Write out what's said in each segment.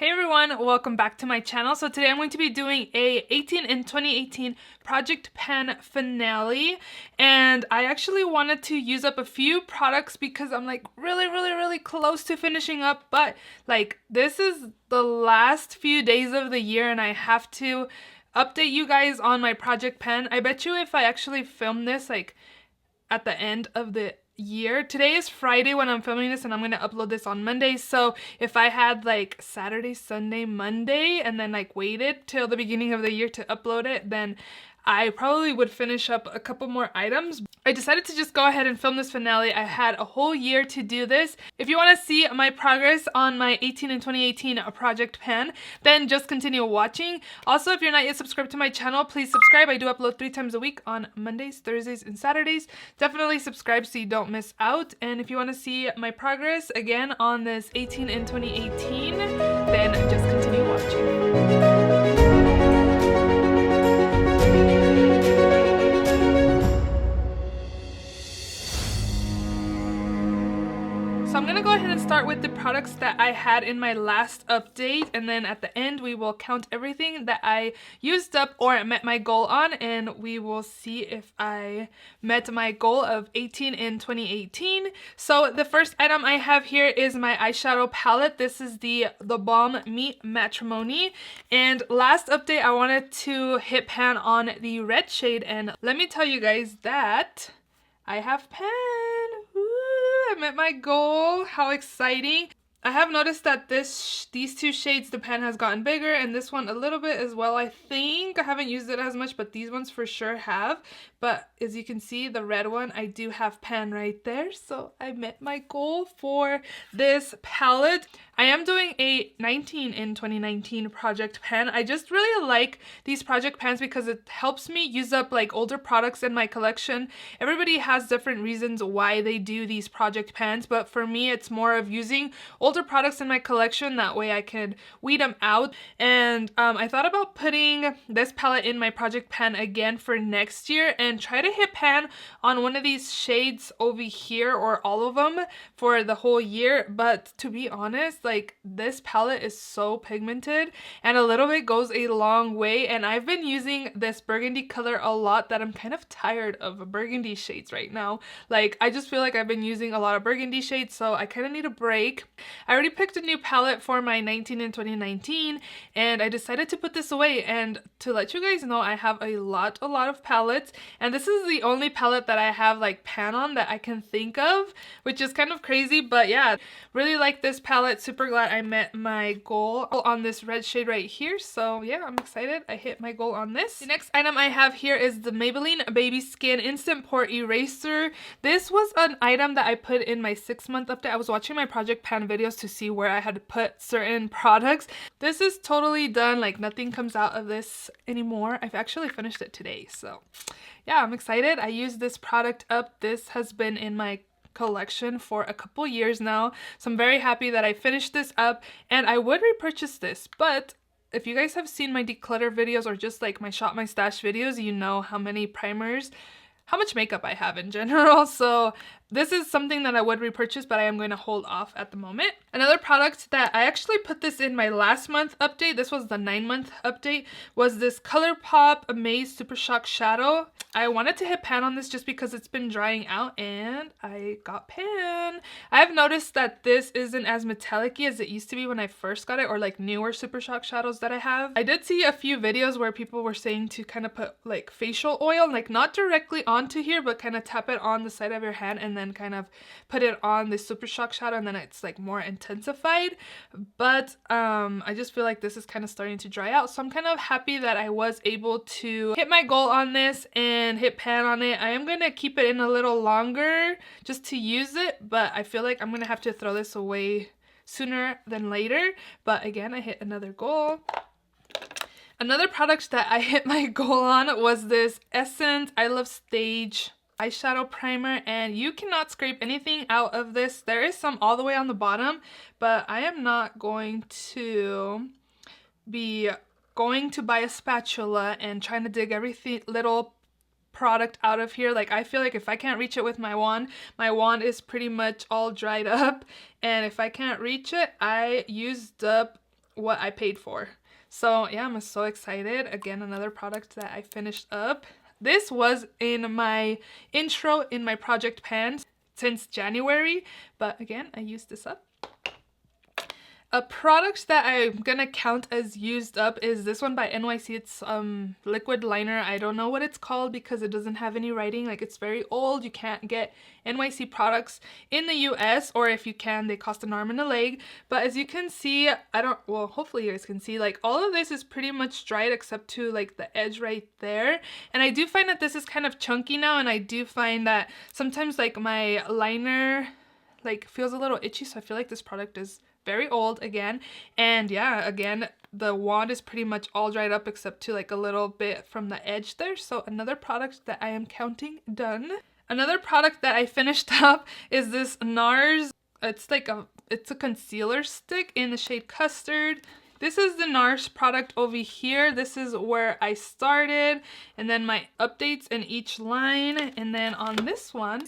Hey everyone, welcome back to my channel. So today I'm going to be doing a 18 in 2018 Project Pan finale, and I actually wanted to use up a few products because I'm like really close to finishing up, but like this is the last few days of the year and I have to update you guys on my Project Pan. I bet you if I actually film this like at the end of the year. Today is Friday when I'm filming this and I'm gonna upload this on Monday, so if I had like Saturday, Sunday, Monday and then like waited till the beginning of the year to upload it, then I probably would finish up a couple more items. I decided to just go ahead and film this finale. I had a whole year to do this. If you want to see my progress on my 18 in 2018 Project Pan, then just continue watching. Also, if you're not yet subscribed to my channel, please subscribe. I do upload 3 times a week on Mondays, Thursdays, and Saturdays. Definitely subscribe so you don't miss out. And if you want to see my progress again on this 18 in 2018, then just continue watching. So I'm gonna go ahead and start with the products that I had in my last update, and then at the end we will count everything that I used up or met my goal on, and we will see if I met my goal of 18 in 2018. So the first item I have here is my eyeshadow palette. This is the Balm Meet Matrimony, and last update I wanted to hit pan on the red shade, and let me tell you guys that I have pan. Woo! I met my goal. How exciting. I have noticed that these two shades, the pan has gotten bigger, and this one a little bit as well, I think. I haven't used it as much, but these ones for sure have. But as you can see, the red one, I do have pan right there. So I met my goal for this palette. I am doing a 19 in 2019 Project Pan. I just really like these Project Pans because it helps me use up like older products in my collection. Everybody has different reasons why they do these Project Pans, but for me, it's more of using older products in my collection. That way I can weed them out. And I thought about putting this palette in my Project Pan again for next year and try to hit pan on one of these shades over here or all of them for the whole year. But to be honest, like this palette is so pigmented and a little bit goes a long way, and I've been using this burgundy color a lot that I'm kind of tired of burgundy shades right now. Like I just feel like I've been using a lot of burgundy shades, so I kind of need a break. I already picked a new palette for my 19 in 2019 and I decided to put this away, and to let you guys know, I have a lot of palettes, and this is the only palette that I have like pan on that I can think of, which is kind of crazy. But yeah, really like this palette. Super glad I met my goal on this red shade right here. So yeah, I'm excited. I hit my goal on this. The next item I have here is the Maybelline Baby Skin Instant Pore Eraser. This was an item that I put in my 6-month update. I was watching my Project Pan videos to see where I had put certain products. This is totally done. Like nothing comes out of this anymore. I've actually finished it today. So yeah, I'm excited. I used this product up. This has been in my collection for a couple years now, so I'm very happy that I finished this up, and I would repurchase this. But if you guys have seen my declutter videos or just like my shop my stash videos, you know how many primers, how much makeup I have in general, so this is something that I would repurchase, but I am going to hold off at the moment. Another product that I actually put this in my last month update, this was the 9-month update, was this ColourPop Amaze Super Shock Shadow. I wanted to hit pan on this just because it's been drying out, and I got pan. I've noticed that this isn't as metallic-y as it used to be when I first got it, or like newer Super Shock shadows that I have. I did see a few videos where people were saying to kind of put like facial oil, like not directly onto here, but kind of tap it on the side of your hand and then kind of put it on the Super Shock shadow, and then it's like more intensified. But I just feel like this is kind of starting to dry out, so I'm kind of happy that I was able to hit my goal on this and hit pan on it. I am gonna keep it in a little longer just to use it, but I feel like I'm gonna have to throw this away sooner than later. But again, I hit another goal. Another product that I hit my goal on was this Essence I Love Stage eyeshadow primer, and you cannot scrape anything out of this. There is some all the way on the bottom, but I am not going to be going to buy a spatula and trying to dig every little product out of here. Like I feel like if I can't reach it with my wand is pretty much all dried up, and if I can't reach it, I used up what I paid for. So yeah, I'm so excited. Again, another product that I finished up. This was in my intro in my project pan since January, but again, I used this up. A product that I'm gonna count as used up is this one by NYC. It's liquid liner. I don't know what it's called because it doesn't have any writing. Like, it's very old. You can't get NYC products in the US, or if you can, they cost an arm and a leg. But as you can see, well, hopefully you guys can see, like, all of this is pretty much dried except to like the edge right there. And I do find that this is kind of chunky now, and I do find that sometimes like my liner like feels a little itchy, so I feel like this product is very old again. And yeah, again, the wand is pretty much all dried up except to like a little bit from the edge there. So another product that I am counting done. Another product that I finished up is this NARS. It's a concealer stick in the shade Custard. This is the NARS product over here. This is where I started, and then my updates in each line, and then on this one.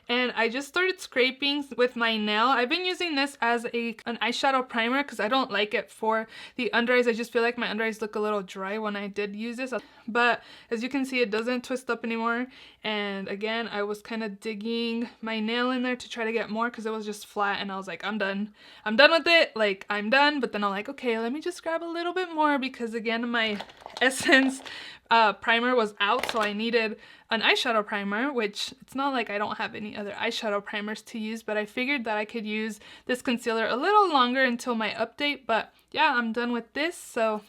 And I just started scraping with my nail. I've been using this as an eyeshadow primer because I don't like it for the under eyes. I just feel like my under eyes look a little dry when I did use this. But as you can see, it doesn't twist up anymore. And again, I was kind of digging my nail in there to try to get more because it was just flat, and I was like, I'm done. I'm done with it. Like, I'm done. But then I'm like, okay, let me just grab a little bit more because again, my Essence primer was out, so I needed an eyeshadow primer, which it's not like I don't have any other eyeshadow primers to use, but I figured that I could use this concealer a little longer until my update. But yeah, I'm done with this. So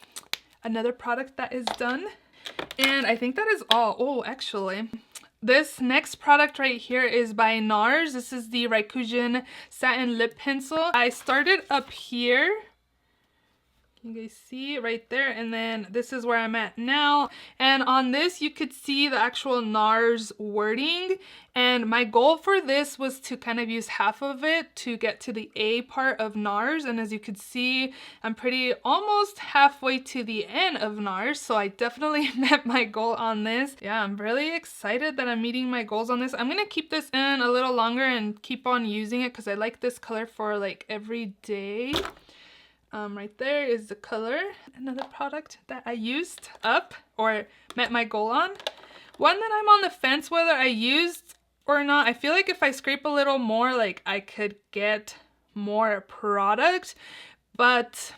another product that is done. And I think that is all. Oh, actually, this next product right here is by NARS. This is the Raikkoujin Satin Lip Pencil. I started up here. You guys see right there, and then this is where I'm at now. And on this you could see the actual NARS wording, and my goal for this was to kind of use half of it to get to the A part of NARS. And as you could see, I'm pretty almost halfway to the end of NARS, so I definitely met my goal on this. Yeah, I'm really excited that I'm meeting my goals on this. I'm gonna keep this in a little longer and keep on using it because I like this color for like every day. Right there is the color. Another product that I used up or met my goal on. One that I'm on the fence whether I used or not. I feel like if I scrape a little more, like I could get more product, but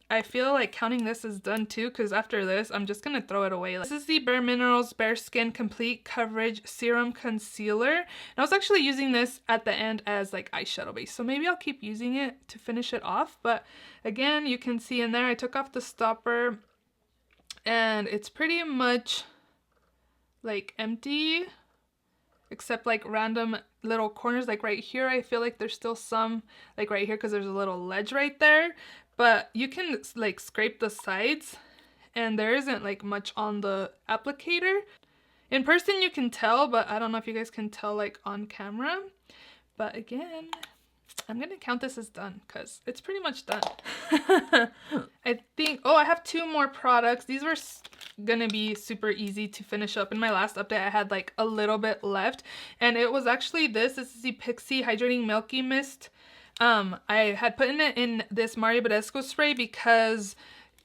I feel like counting this is done too, because after this, I'm just going to throw it away. This is the Bare Minerals Bare Skin Complete Coverage Serum Concealer. And I was actually using this at the end as like eyeshadow base, so maybe I'll keep using it to finish it off. But again, you can see in there, I took off the stopper and it's pretty much like empty, except like random little corners. Like right here, I feel like there's still some, like right here, because there's a little ledge right there. But you can like scrape the sides and there isn't like much on the applicator. In person you can tell, but I don't know if you guys can tell like on camera. But again, I'm gonna count this as done because it's pretty much done. I think, oh, I have two more products. These were gonna be super easy to finish up. In my last update, I had like a little bit left, and it was actually this. This is the Pixi Hydrating Milky Mist. I had put in this Mario Badescu spray because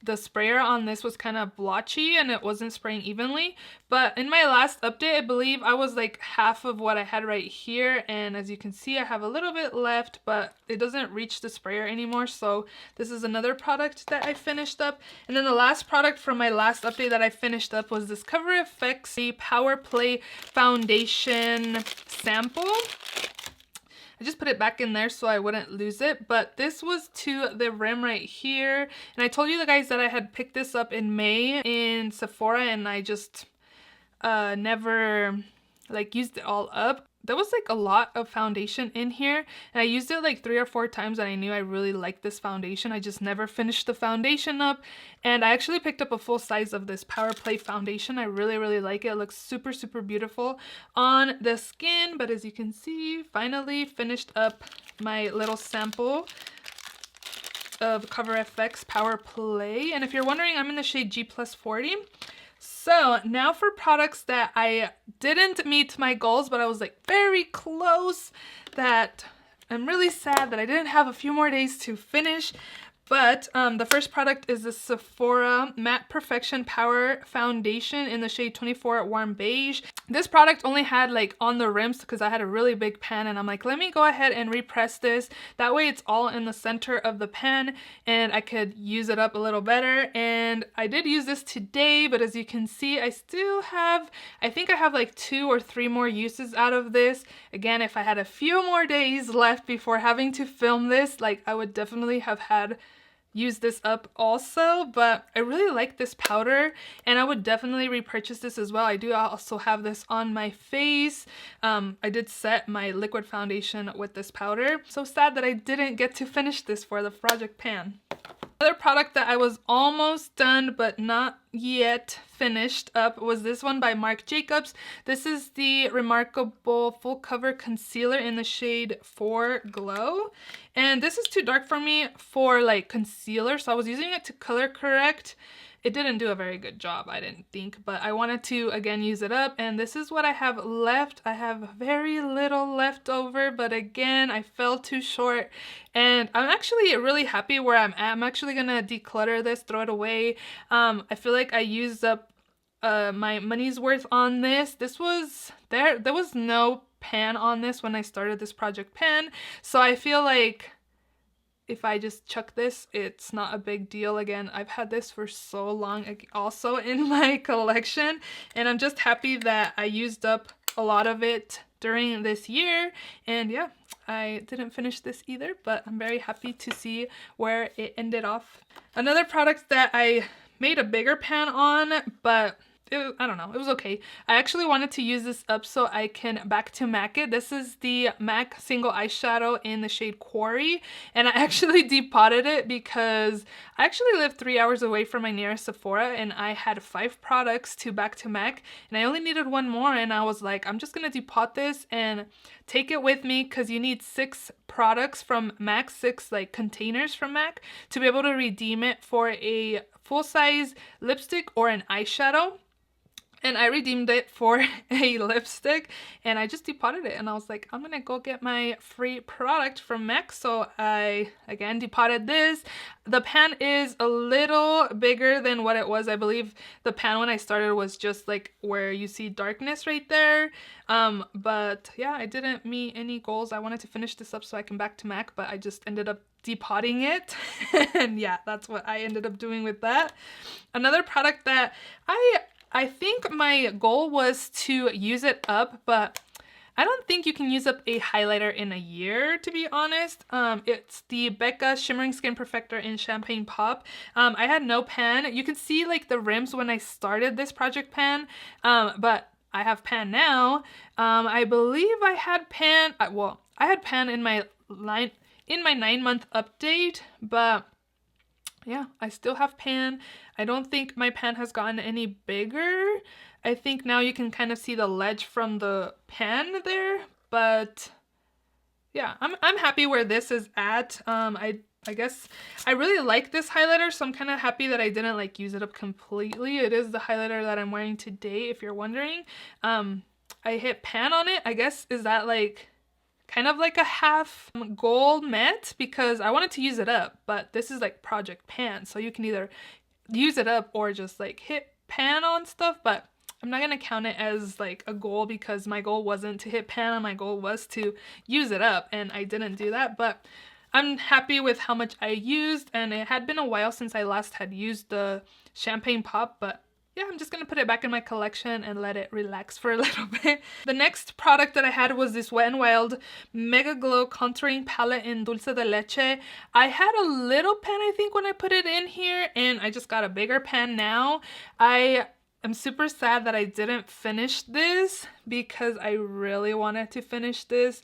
the sprayer on this was kind of blotchy and it wasn't spraying evenly. But in my last update, I believe I was like half of what I had right here. And as you can see, I have a little bit left, but it doesn't reach the sprayer anymore. So this is another product that I finished up. And then the last product from my last update that I finished up was this Cover FX Power Play Foundation Sample. I just put it back in there so I wouldn't lose it, but this was to the rim right here. And I told you guys that I had picked this up in May in Sephora, and I just never like used it all up. There was like a lot of foundation in here, and I used it like 3 or 4 times, and I knew I really liked this foundation. I just never finished the foundation up, and I actually picked up a full size of this Power Play foundation. I really like it. It looks super beautiful on the skin. But as you can see, finally finished up my little sample of Cover FX Power Play. And if you're wondering, I'm in the shade G+40. So now for products that I didn't meet my goals, but I was like very close, that I'm really sad that I didn't have a few more days to finish. But the first product is the Sephora Matte Perfection Power Foundation in the shade 24 Warm Beige. This product only had like on the rims because I had a really big pan, and I'm like, let me go ahead and repress this. That way it's all in the center of the pan and I could use it up a little better. And I did use this today, but as you can see, I still have, I think I have like 2 or 3 more uses out of this. Again, if I had a few more days left before having to film this, like I would definitely have had use this up also, but I really like this powder and I would definitely repurchase this as well. I do also have this on my face. I did set my liquid foundation with this powder. So sad that I didn't get to finish this for the project pan. Another product that I was almost done but not yet finished up was this one by Marc Jacobs. This is the Remarkable Full Cover Concealer in the shade 4 Glow. And this is too dark for me for like concealer, so I was using it to color correct. It didn't do a very good job, I didn't think, but I wanted to again use it up, and this is what I have left. I have very little left over, but again, I fell too short, and I'm actually really happy where I'm at. I'm actually gonna declutter this, throw it away. I feel like I used up my money's worth on this. This was there was no pan on this when I started this project pan, so I feel like if I just chuck this, it's not a big deal. Again, I've had this for so long also in my collection, and I'm just happy that I used up a lot of it during this year. And yeah, I didn't finish this either, but I'm very happy to see where it ended off. Another product that I made a bigger pan on, but I don't know, it was okay. I actually wanted to use this up so I can back to MAC it. This is the MAC single eyeshadow in the shade Quarry, and I actually depotted it because I actually live 3 hours away from my nearest Sephora, and I had 5 products to back to MAC, and I only needed 1 more, and I was like, I'm just gonna depot this and take it with me because you need 6 products from MAC, 6 like containers from MAC to be able to redeem it for a full-size lipstick or an eyeshadow. And I redeemed it for a lipstick, and I just depotted it, and I was like, I'm gonna go get my free product from MAC. So I again depotted this. The pan is a little bigger than what it was. I believe the pan when I started was just like where you see darkness right there. But yeah, I didn't meet any goals. I wanted to finish this up so I can back to MAC, but I just ended up depotting it. And yeah, that's what I ended up doing with that. Another product that I think my goal was to use it up, but I don't think you can use up a highlighter in a year, to be honest. It's the Becca Shimmering Skin Perfector in Champagne Pop. I had no pan. You can see like the rims when I started this project pan, but I have pan now. I believe I had pan, well, I had pan in my 9-month update, but yeah, I still have pan. I don't think my pan has gotten any bigger. I think now you can kind of see the ledge from the pan there, but yeah, I'm happy where this is at. I guess I really like this highlighter, so I'm kind of happy that I didn't like use it up completely. It is the highlighter that I'm wearing today, if you're wondering. I hit pan on it. I guess, is that like kind of like a half goal met because I wanted to use it up, but this is like project pan, so you can either use it up or just like hit pan on stuff, but I'm not gonna count it as like a goal because my goal wasn't to hit pan, my goal was to use it up, and I didn't do that. But I'm happy with how much I used, and it had been a while since I last had used the Champagne Pop, but yeah, I'm just gonna put it back in my collection and let it relax for a little bit. The next product that I had was this Wet n Wild Mega Glow Contouring Palette in Dulce de Leche. I had a little pan, I think, when I put it in here, and I just got a bigger pan now. I am super sad that I didn't finish this because I really wanted to finish this.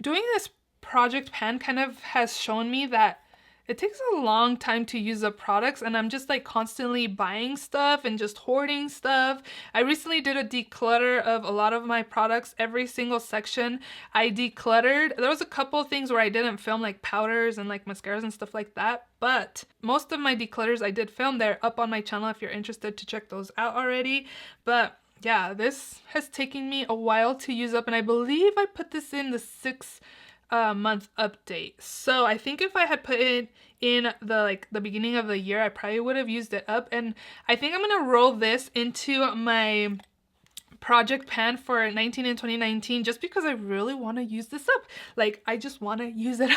Doing this project pan kind of has shown me that it takes a long time to use up products, and I'm just like constantly buying stuff and just hoarding stuff. I recently did a declutter of a lot of my products. Every single section I decluttered. There was a couple things where I didn't film, like powders and like mascaras and stuff like that, but most of my declutters I did film. They're up on my channel if you're interested to check those out already. But yeah, this has taken me a while to use up, and I believe I put this in the 6 month update. So I think if I had put it in the beginning of the year, I probably would have used it up. And I think I'm gonna roll this into my project pan for 19 and 2019 just because I really want to use this up. Like, I just want to use it.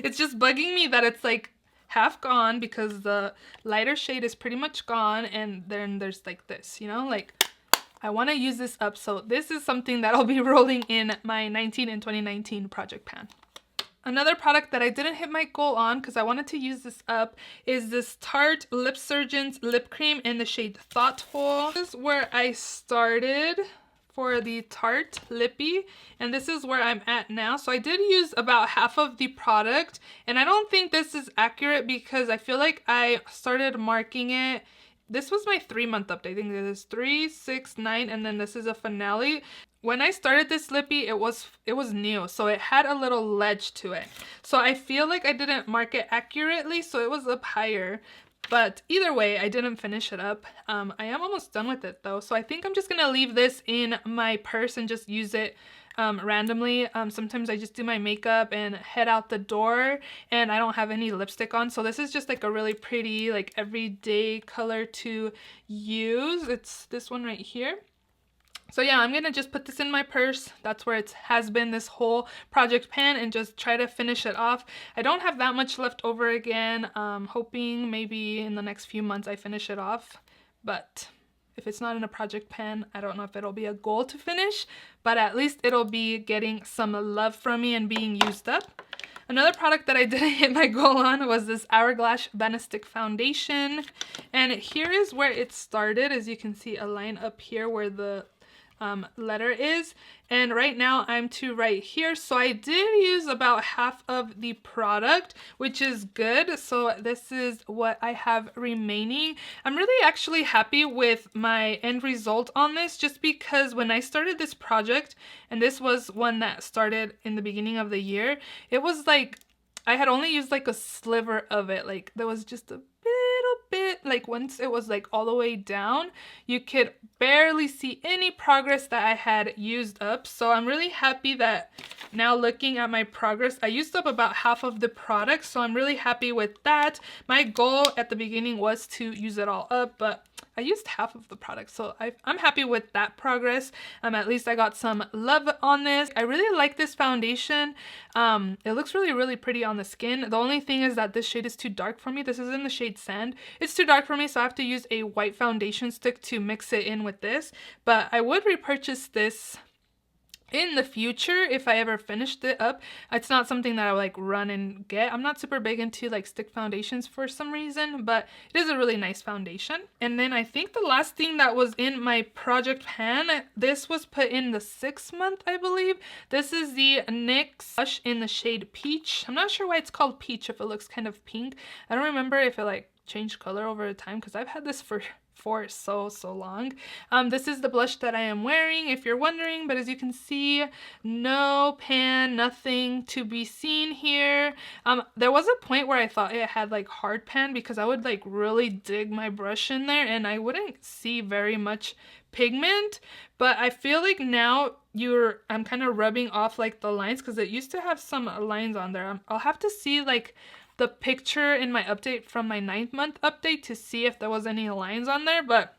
It's just bugging me that it's like half gone because the lighter shade is pretty much gone, and then there's like this, you know, like I want to use this up. So this is something that I'll be rolling in my 19 and 2019 project pan. Another product that I didn't hit my goal on because I wanted to use this up is this Tarte Lip Surgeons lip cream in the shade Thoughtful. This is where I started for the Tarte Lippy, and this is where I'm at now. So I did use about half of the product, and I don't think this is accurate because I feel like I started marking it. This was my 3-month update. I think this is 3, 6, 9, and then this is a finale. When I started this lippy, it was new, so it had a little ledge to it. So I feel like I didn't mark it accurately, so it was up higher. But either way, I didn't finish it up. I am almost done with it though, so I think I'm just gonna leave this in my purse and just use it randomly. Sometimes I just do my makeup and head out the door and I don't have any lipstick on, so this is just like a really pretty like everyday color to use. It's this one right here. So yeah, I'm gonna just put this in my purse. That's where it has been this whole project pan, and just try to finish it off. I don't have that much left over again. Hoping maybe in the next few months I finish it off, but if it's not in a project pan, I don't know if it'll be a goal to finish, but at least it'll be getting some love from me and being used up. Another product that I didn't hit my goal on was this Hourglass Banastic Foundation, and here is where it started. As you can see, a line up here where the letter is, and right now I'm to right here, so I did use about half of the product, which is good. So this is what I have remaining. I'm really actually happy with my end result on this, just because when I started this project, and this was one that started in the beginning of the year, it was like I had only used like a sliver of it. Like there was just a little bit, like once it was like all the way down, you could barely see any progress that I had used up. So I'm really happy that now looking at my progress, I used up about half of the product, so I'm really happy with that. My goal at the beginning was to use it all up, but I used half of the product, so I'm happy with that progress. At least I got some love on this. I really like this foundation. It looks really, really pretty on the skin. The only thing is that this shade is too dark for me. This is in the shade Sand. It's too dark for me, so I have to use a white foundation stick to mix it in with this. But I would repurchase this in the future if I ever finished it up. It's not something that I would like run and get. I'm not super big into like stick foundations for some reason, but it is a really nice foundation. And then I think the last thing that was in my project pan, this was put in the 6th month, I believe. This is the NYX blush in the shade Peach. I'm not sure why it's called Peach if it looks kind of pink. I don't remember if it like changed color over time because I've had this for so long. This is the blush that I am wearing, if you're wondering, but as you can see, no pan, nothing to be seen here. There was a point where I thought it had like hard pan because I would like really dig my brush in there and I wouldn't see very much pigment, but I feel like now I'm kind of rubbing off like the lines because it used to have some lines on there. I'll have to see like the picture in my update from my 9th month update to see if there was any lines on there, but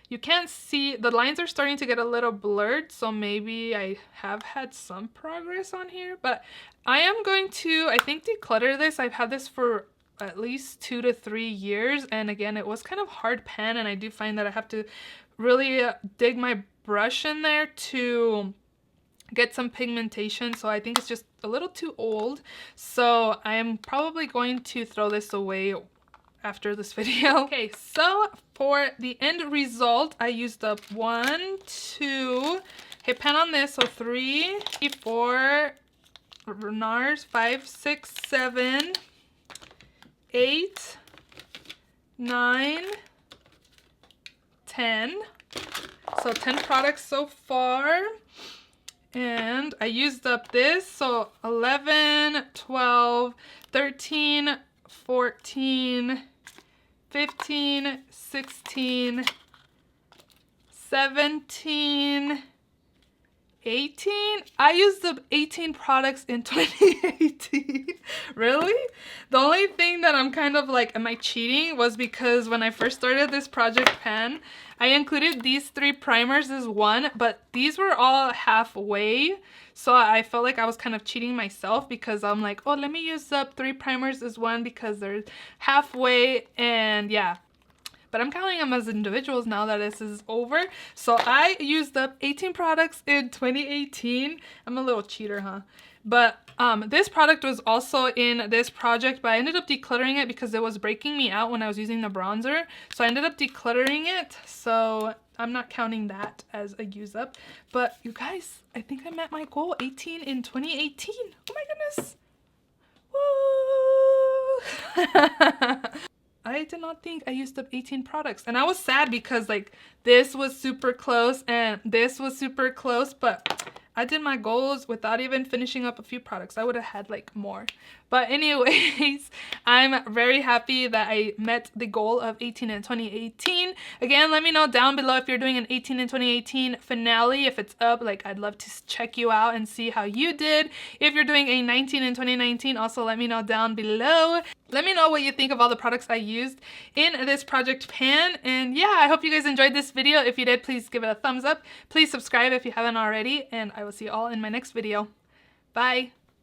you can't see. The lines are starting to get a little blurred, so maybe I have had some progress on here, but I am going to, I think, declutter this. I've had this for at least 2 to 3 years, and again, it was kind of hard pan, and I do find that I have to really dig my brush in there to get some pigmentation, so I think it's just a little too old. So I am probably going to throw this away after this video. Okay, so for the end result, I used up 1, 2, hit pan on this, so 3, 4 NARS, 5, 6, 7, 8, 9, 10. So 10 products so far. And I used up this, so 11, 12, 13, 14, 15, 16, 17, 18? I used up 18 products in 2018. Really? The only thing that I'm kind of like, am I cheating, was because when I first started this project pan, I included these 3 primers as one, but these were all halfway. So I felt like I was kind of cheating myself because I'm like, oh, let me use up 3 primers as one because they're halfway, and yeah. But I'm counting them as individuals now that this is over. So I used up 18 products in 2018. I'm a little cheater, huh? But this product was also in this project, but I ended up decluttering it because it was breaking me out when I was using the bronzer. So I ended up decluttering it. So I'm not counting that as a use up. But you guys, I think I met my goal, 18 in 2018. Oh my goodness. Woo! I did not think I used up 18 products, and I was sad because like this was super close and this was super close, but I did my goals without even finishing up a few products. I would have had like more. But anyways, I'm very happy that I met the goal of 18 in 2018. Again, let me know down below if you're doing an 18 in 2018 finale. If it's up, like I'd love to check you out and see how you did. If you're doing a 19 in 2019, also let me know down below. Let me know what you think of all the products I used in this project pan. And yeah, I hope you guys enjoyed this video. If you did, please give it a thumbs up. Please subscribe if you haven't already. And I will see you all in my next video. Bye!